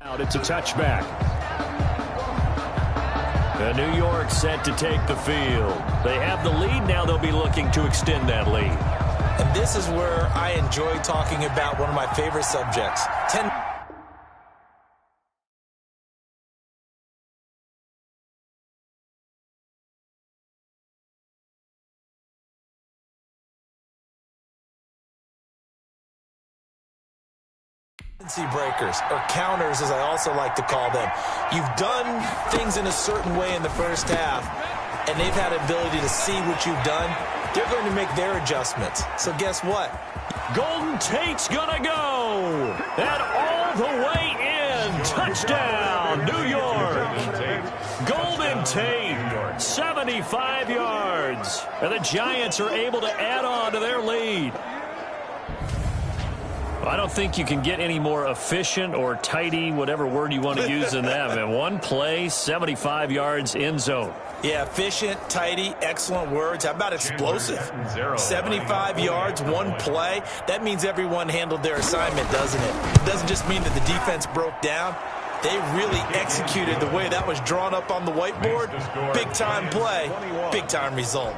Out, it's a touchback. New York set to take the field. They have the lead. Now they'll be looking to extend that lead. And this is where I enjoy talking about one of my favorite subjects. Breakers, or counters as I also like to call them. You've done things in a certain way in the first half, and they've had the ability to see what you've done. They're going to make their adjustments. So guess what? Golden Tate's gonna go. And all the way in. Touchdown, New York. Golden Tate, 75 yards. And the Giants are able to add on to their lead. I don't think you can get any more efficient or tidy, whatever word you want to use in that. Man, one play, 75 yards, end zone. Yeah, efficient, tidy, excellent words. How about explosive? 75 yards, one play. That means everyone handled their assignment, doesn't it? It doesn't just mean that the defense broke down. They really executed the way that was drawn up on the whiteboard. Big-time play, big-time result.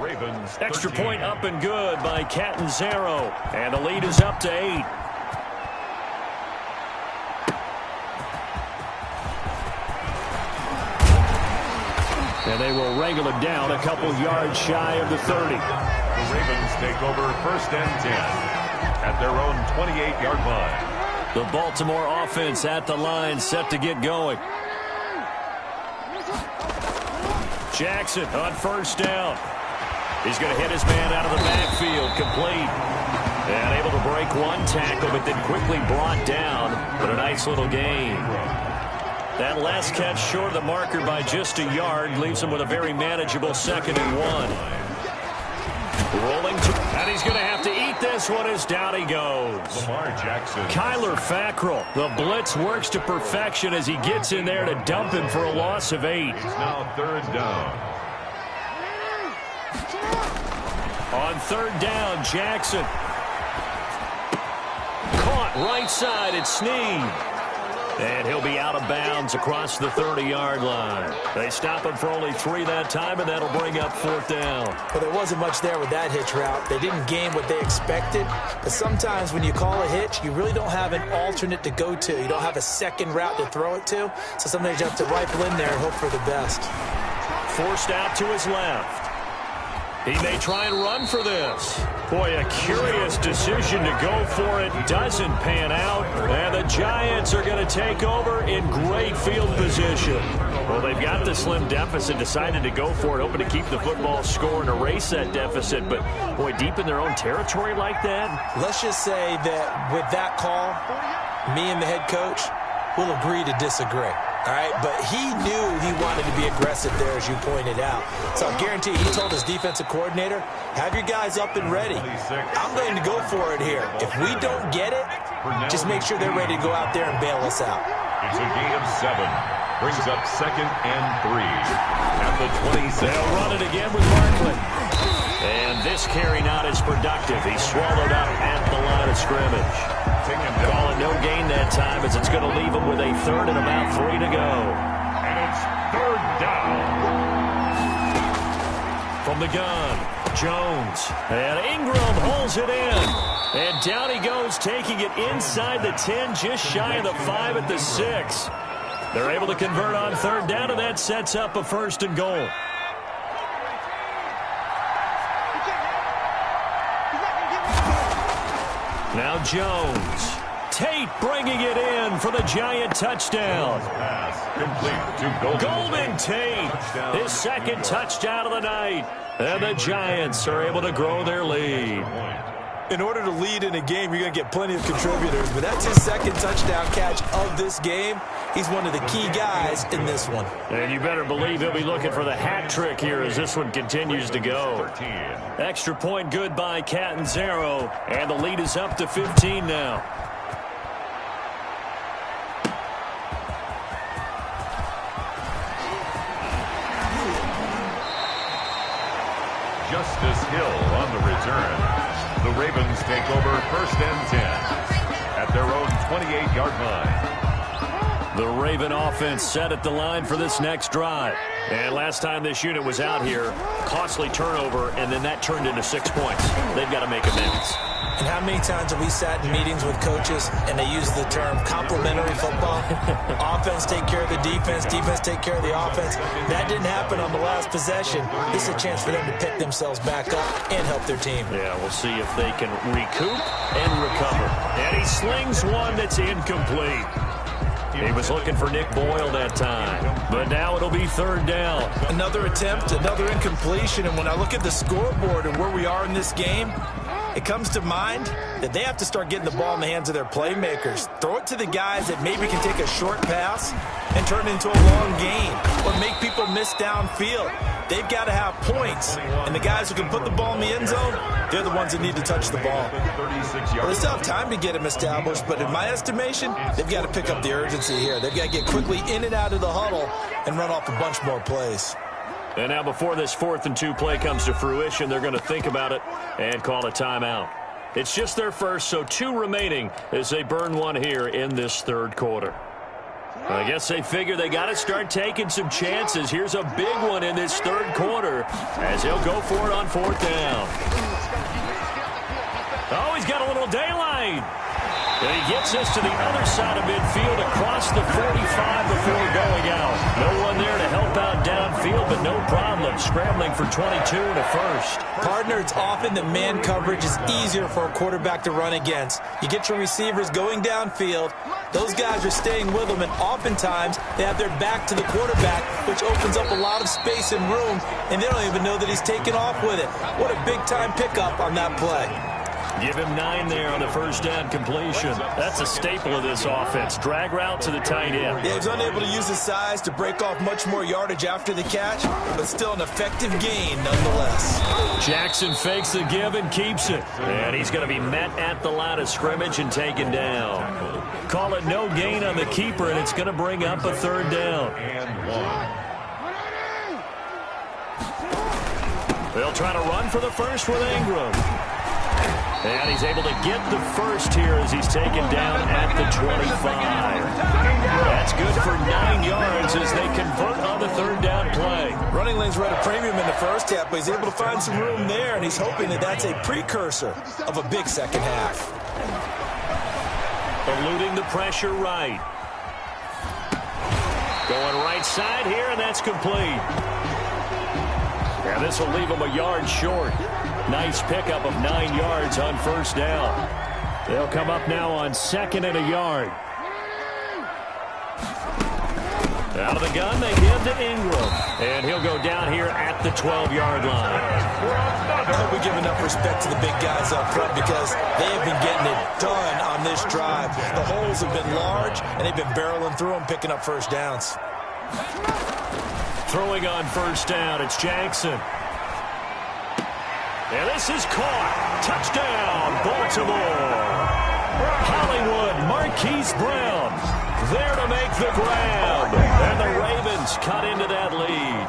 Extra point up and good by Catanzaro. And the lead is up to 8. And they will wrangle it down a couple yards shy of the 30. The Ravens take over 1st and 10 at their own 28-yard line. The Baltimore offense at the line, set to get going. Jackson on 1st down. He's going to hit his man out of the backfield, complete. And able to break one tackle, but then quickly brought down. But a nice little gain. That last catch short of the marker by just a yard leaves him with a very manageable 2nd and 1. Rolling, and he's going to have to eat this one as down he goes. Lamar Jackson. Kyler Fackrell. The blitz works to perfection as he gets in there to dump him for a loss of 8. It's now 3rd down. On 3rd down, Jackson. Caught right side at Snead. And he'll be out of bounds across the 30-yard line. They stop him for only 3 that time, and that'll bring up 4th down. Well, there wasn't much there with that hitch route. They didn't gain what they expected. But sometimes when you call a hitch, you really don't have an alternate to go to. You don't have a second route to throw it to. So sometimes you have to rifle in there and hope for the best. Forced out to his left. He may try and run for this. Boy, a curious decision to go for it. Doesn't pan out. And the Giants are going to take over in great field position. Well, they've got the slim deficit, decided to go for it, hoping to keep the football score and erase that deficit. But, boy, deep in their own territory like that. Let's just say that with that call, me and the head coach will agree to disagree. All right, but he knew he wanted to be aggressive there, as you pointed out. So I guarantee he told his defensive coordinator, have your guys up and ready. I'm going to go for it here. If we don't get it, just make sure they're ready to go out there and bail us out. It's a gain of 7. Brings up 2nd and 3 at the 27. They'll run it again with Barkley. And this carry not as productive. He's swallowed up at the line of scrimmage. Calling no gain that time as it's going to leave him with a 3rd and about 3 to go. And it's 3rd down. From the gun, Jones. And Ingram holds it in. And down he goes, taking it inside the 10, just shy of the 5 at the 6. They're able to convert on 3rd down, and that sets up a 1st and goal. Now Jones. Tate bringing it in for the Giant touchdown. Golden Tate, his 2nd touchdown of the night. And the Giants are able to grow their lead. In order to lead in a game, you're going to get plenty of contributors, but that's his 2nd touchdown catch of this game. He's one of the key guys in this one. And you better believe he'll be looking for the hat trick here as this one continues to go. Extra point good by Catanzaro, and the lead is up to 15 now. Justice Hill on the return. The Ravens take over 1st and 10 at their own 28-yard line. The Raven offense set at the line for this next drive. And last time this unit was out here, costly turnover, and then that turned into 6 points. They've got to make amends. And how many times have we sat in meetings with coaches and they use the term complementary football? Offense take care of the defense, defense take care of the offense. That didn't happen on the last possession. This is a chance for them to pick themselves back up and help their team. Yeah, we'll see if they can recoup and recover. And he slings one that's incomplete. He was looking for Nick Boyle that time, but now it'll be third down. Another attempt, another incompletion, and when I look at the scoreboard and where we are in this game, it comes to mind that they have to start getting the ball in the hands of their playmakers. Throw it to the guys that maybe can take a short pass and turn it into a long gain or make people miss downfield. They've got to have points, and the guys who can put the ball in the end zone, they're the ones that need to touch the ball. Well, they still have time to get them established, but in my estimation, they've got to pick up the urgency here. They've got to get quickly in and out of the huddle and run off a bunch more plays. And now before this 4th and 2 play comes to fruition, they're going to think about it and call a timeout. It's just their first, so 2 remaining as they burn one here in this third quarter. I guess they figure they got to start taking some chances. Here's a big one in this third quarter as he'll go for it on 4th down. Oh, he's got a little daylight. And he gets this to the other side of midfield across the 45 before going out. No one there to help out downfield, but no problem scrambling for 22 and a first. Partner, it's often that man coverage is easier for a quarterback to run against. You get your receivers going downfield. Those guys are staying with them, and oftentimes they have their back to the quarterback, which opens up a lot of space and room, and they don't even know that he's taken off with it. What a big-time pickup on that play. Give him 9 there on the first down completion. That's a staple of this offense. Drag route to the tight end. Yeah, he was unable to use his size to break off much more yardage after the catch, but still an effective gain nonetheless. Jackson fakes the give and keeps it. And he's going to be met at the line of scrimmage and taken down. Call it no gain on the keeper, and it's going to bring up a third down. They'll try to run for the first with Ingram. And he's able to get the first here as he's taken down at the 25. That's good for 9 yards as they convert on the third down play. Running lanes were at a premium in the first half, but he's able to find some room there, and he's hoping that that's a precursor of a big second half. Eluding the pressure right. Going right side here, and that's complete. And this will leave him a yard short. Nice pickup of 9 yards on first down. They'll come up now on 2nd and a yard. Out of the gun, they give to Ingram. And he'll go down here at the 12-yard line. I hope we give enough respect to the big guys up front because they have been getting it done on this drive. The holes have been large, and they've been barreling through them, picking up first downs. Throwing on first down, it's Jackson. And this is caught. Touchdown, Baltimore. Hollywood, Marquise Brown there to make the grab. And the Ravens cut into that lead.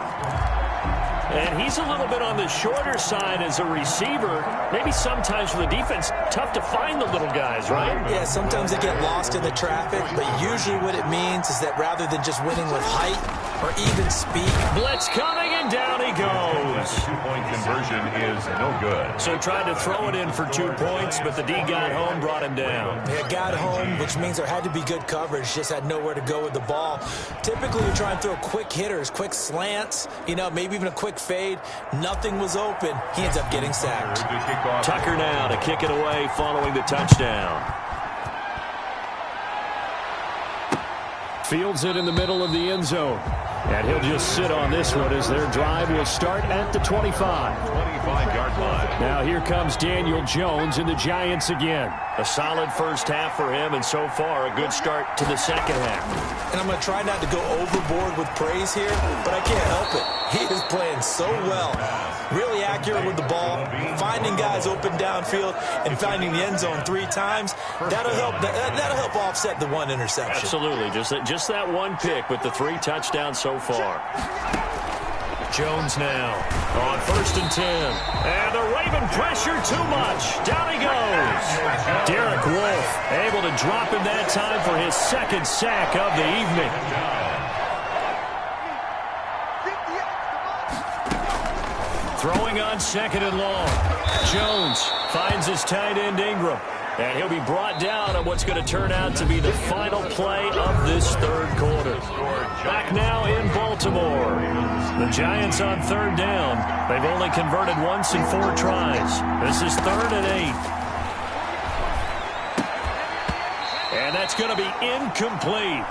And he's a little bit on the shorter side as a receiver. Maybe sometimes for the defense, tough to find the little guys, right? Yeah, sometimes they get lost in the traffic, but usually what it means is that rather than just winning with height or even speed. Blitz coming, and down he goes. 2-point conversion is no good. So tried to throw it in for 2 points, but the D got home, brought him down. Yeah, got home, which means there had to be good coverage, just had nowhere to go with the ball. Typically, you try and throw quick hitters, quick slants, maybe even a quick fade. Nothing was open. He ends up getting sacked. Tucker now to kick it away following the touchdown. Fields it in the middle of the end zone. And he'll just sit on this one as their drive will start at the 25. 25-yard line. Now here comes Daniel Jones and the Giants again. A solid first half for him, and so far a good start to the second half. And I'm going to try not to go overboard with praise here, but I can't help it. He is playing so well. Really accurate with the ball, finding guys open downfield, and finding the end zone 3 times. That'll help offset the 1 interception. Absolutely. Just that one pick with the 3 touchdowns so far. Jones now on 1st and 10. And the Raven pressure too much. Down he goes. Derek Wolfe able to drop him that time for his 2nd sack of the evening. Throwing on 2nd and long. Jones finds his tight end Ingram. And he'll be brought down on what's going to turn out to be the final play of this 3rd quarter. Back now in Baltimore. The Giants on 3rd down. They've only converted once in 4 tries. This is 3rd and 8. And that's going to be incomplete.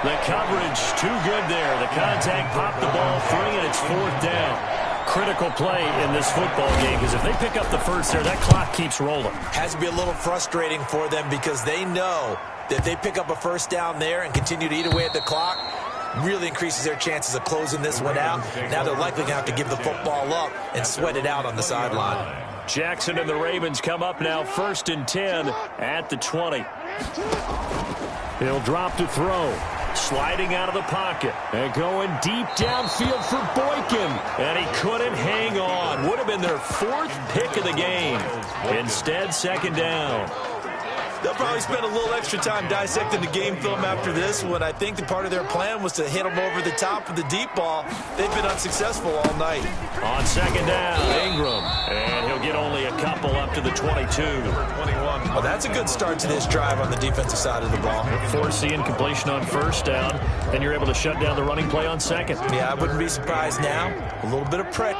The coverage too good there. The contact popped the ball free, and it's 4th down. Critical play in this football game, because if they pick up the first there, that clock keeps rolling. Has to be a little frustrating for them because they know that if they pick up a 1st down there and continue to eat away at the clock, really increases their chances of closing this one out. Now they're likely going to have to give the football up and sweat it out on the sideline. Jackson and the Ravens come up now 1st and 10 at the 20. He'll drop to throw. Sliding out of the pocket and going deep downfield for Boykin. And he couldn't hang on. Would have been their 4th pick of the game. Instead, 2nd down. They'll probably spend a little extra time dissecting the game film after this one. I think the part of their plan was to hit them over the top of the deep ball. They've been unsuccessful all night. On 2nd down, Ingram. And he'll get only a couple up to the 22. Well, that's a good start to this drive on the defensive side of the ball. Force the incompletion on 1st down. Then you're able to shut down the running play on 2nd. Yeah, I wouldn't be surprised now. A little bit of pressure.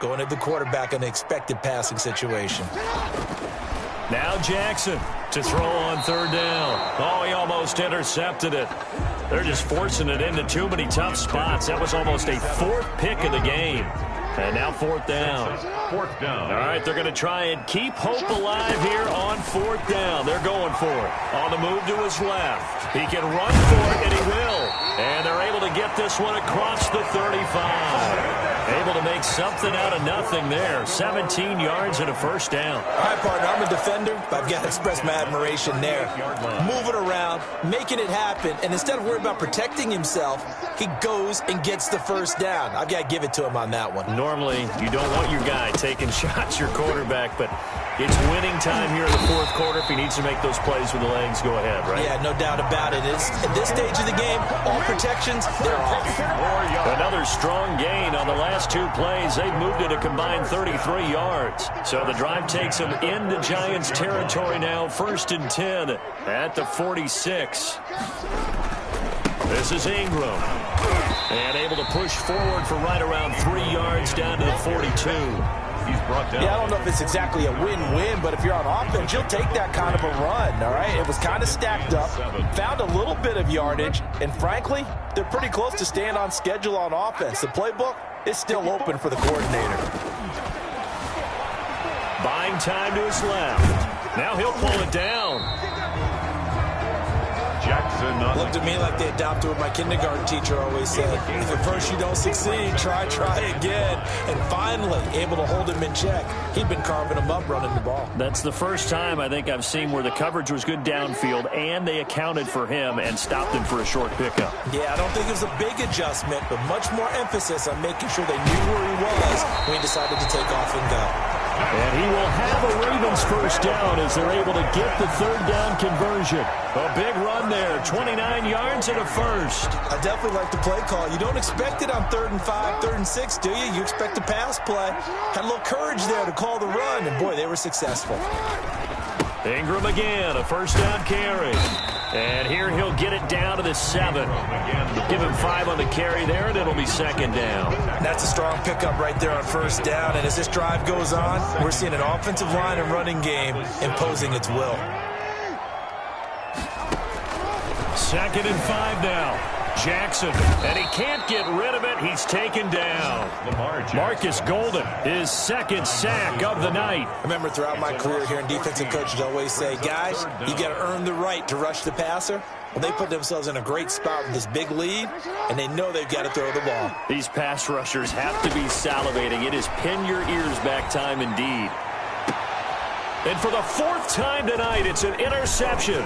Going to the quarterback in an expected passing situation. Now Jackson to throw on 3rd down. Oh, he almost intercepted it. They're just forcing it into too many tough spots. That was almost a 4th pick of the game. And now 4th down. 4th down. All right, they're going to try and keep hope alive here on 4th down. They're going for it. On the move to his left. He can run for it, and he will. And they're able to get this one across the 35. Able to make something out of nothing there. 17 yards and a 1st down. All right, partner, I'm a defender, but I've got to express my admiration there. Moving around, making it happen, and instead of worrying about protecting himself, he goes and gets the 1st down. I've got to give it to him on that one. Normally, you don't want your guy taking shots, your quarterback, but it's winning time here in the 4th quarter. If he needs to make those plays with the legs, go ahead, right? Yeah, no doubt about it. At this stage of the game, all protections, they're off. Another strong gain on the last 2 plays. They've moved it a combined 33 yards. So the drive takes them into Giants territory now. 1st and 10 at the 46. This is Ingram. And able to push forward for right around 3 yards down to the 42. He's brought down. Yeah, I don't know if it's exactly a win-win, but if you're on offense, you'll take that kind of a run, all right? It was kind of stacked up, found a little bit of yardage, and frankly, they're pretty close to staying on schedule on offense. The playbook is still open for the coordinator. Buying time to his left. Now he'll pull it down. Jackson looked at me like they adopted what my kindergarten teacher always said. If at first you don't succeed, try again. And finally, able to hold him in check. He'd been carving him up running the ball. That's the first time I think I've seen where the coverage was good downfield and they accounted for him and stopped him for a short pickup. Yeah, I don't think it was a big adjustment, but much more emphasis on making sure they knew where he was when he decided to take off and go. And he will have a Ravens 1st down as they're able to get the 3rd down conversion. A big run there, 29 yards and a 1st. I definitely like the play call. You don't expect it on 3rd and 5, 3rd and 6, do you? You expect a pass play. Had a little courage there to call the run, and boy, they were successful. Ingram again, a 1st down carry. And here he'll get it down to the 7. Give him 5 on the carry there, and it'll be 2nd down. That's a strong pickup right there on 1st down. And as this drive goes on, we're seeing an offensive line and running game imposing its will. 2nd and 5 now. Jackson, and he can't get rid of it. He's taken down. Marcus Golden, his second sack of the night. I remember throughout my career hearing defensive coaches always say, guys, you got to earn the right to rush the passer. Well, they put themselves in a great spot with this big lead, and they know they've got to throw the ball. These pass rushers have to be salivating. It is pin your ears back time indeed. And for the fourth time tonight, it's an interception.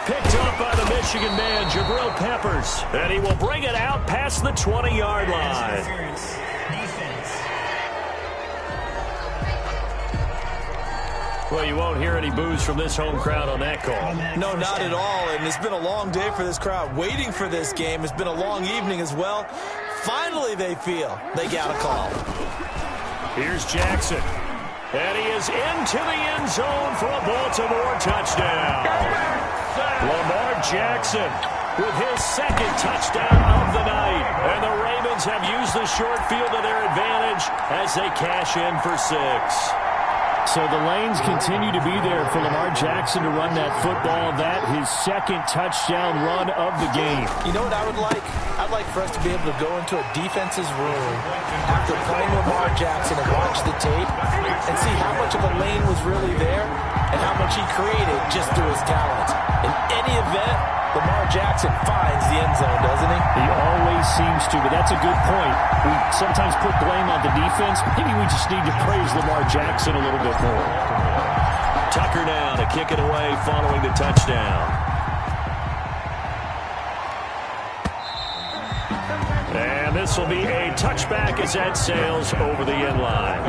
Picked up by the Michigan man, Jabril Peppers. And he will bring it out past the 20-yard line. Well, you won't hear any boos from this home crowd on that call. No, not at all. And it's been a long day for this crowd waiting for this game. It's been a long evening as well. Finally, they feel they got a call. Here's Jackson. And he is into the end zone for a Baltimore touchdown. Lamar Jackson with his second touchdown of the night. And the Ravens have used the short field to their advantage as they cash in for 6. So the lanes continue to be there for Lamar Jackson to run that football. That his second touchdown run of the game. You know what I would like? I'd like for us to be able to go into a defense's room after playing Lamar Jackson and watch the tape and see how much of a lane was really there and how much he created just through his talent. In any event, Lamar Jackson finds the end zone, doesn't he? He always seems to, but that's a good point. We sometimes put blame on the defense. Maybe we just need to praise Lamar Jackson a little bit more. Tucker now to kick it away following the touchdown. And this will be a touchback as that sails over the end line.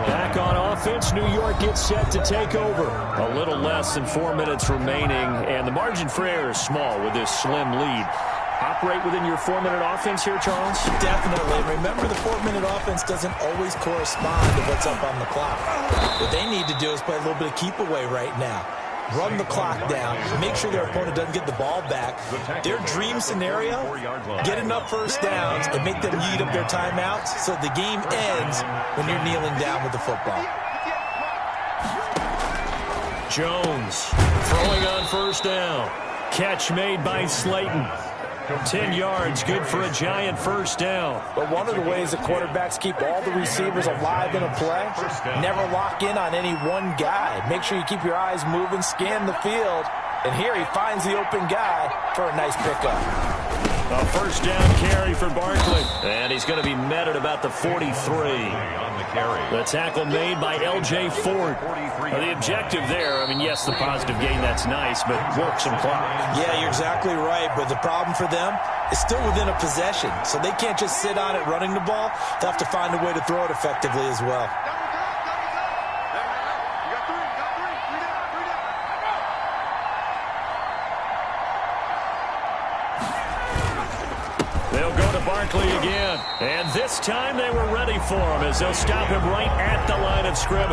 Back on offense, New York gets set to take over. A little less than 4 minutes remaining, and the margin for error is small with this slim lead. Operate within your 4-minute offense here, Charles? Definitely. Remember, the 4-minute offense doesn't always correspond to what's up on the clock. What they need to do is play a little bit of keep away right now. Run the clock down, make sure their opponent doesn't get the ball back. Their dream scenario, get enough first downs and make them eat up their timeouts so the game ends when you're kneeling down with the football. Jones throwing on first down. Catch made by Slayton. 10 yards, good for a giant first down. But one of the ways the quarterbacks keep all the receivers alive in a play, never lock in on any one guy. Make sure you keep your eyes moving, scan the field, and here he finds the open guy for a nice pickup. A first down carry for Barkley, and he's going to be met at about the 43. The tackle made by L.J. Ford. The objective there, I mean, yes, the positive gain, that's nice, but work some clock. Yeah, you're exactly right, but the problem for them is still within a possession, so they can't just sit on it running the ball. They'll have to find a way to throw it effectively as well. They'll go to Barkley again. And this time they were ready for him as they'll stop him right at the line of scrimmage.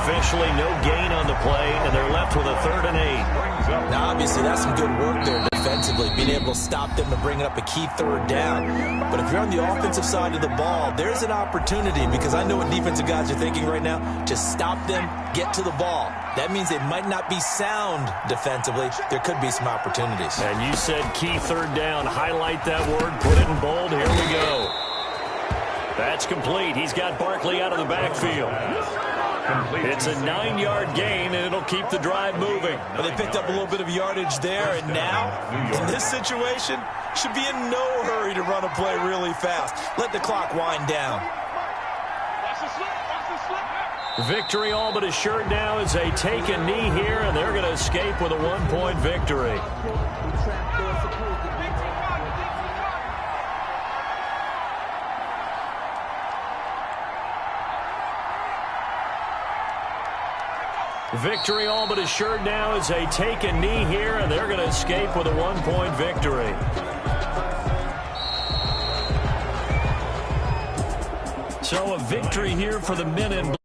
Officially no gain on the play, and they're left with a 3rd and 8. Now, obviously, that's some good work there defensively, being able to stop them and bring up a key 3rd down. But if you're on the offensive side of the ball, there's an opportunity, because I know what defensive guys are thinking right now, to stop them, get to the ball. That means they might not be sound defensively. There could be some opportunities. And you said key 3rd down. Highlight that word, put it in bold. Here we go. That's complete. He's got Barkley out of the backfield. It's a 9-yard gain, and it'll keep the drive moving. But they picked up a little bit of yardage there, and now, in this situation, should be in no hurry to run a play really fast. Let the clock wind down. Victory all but assured now as they take a knee here, and they're going to escape with a 1-point victory. Victory all but assured now as they take a knee here, and they're going to escape with a 1-point victory. So a victory here for the men in blue.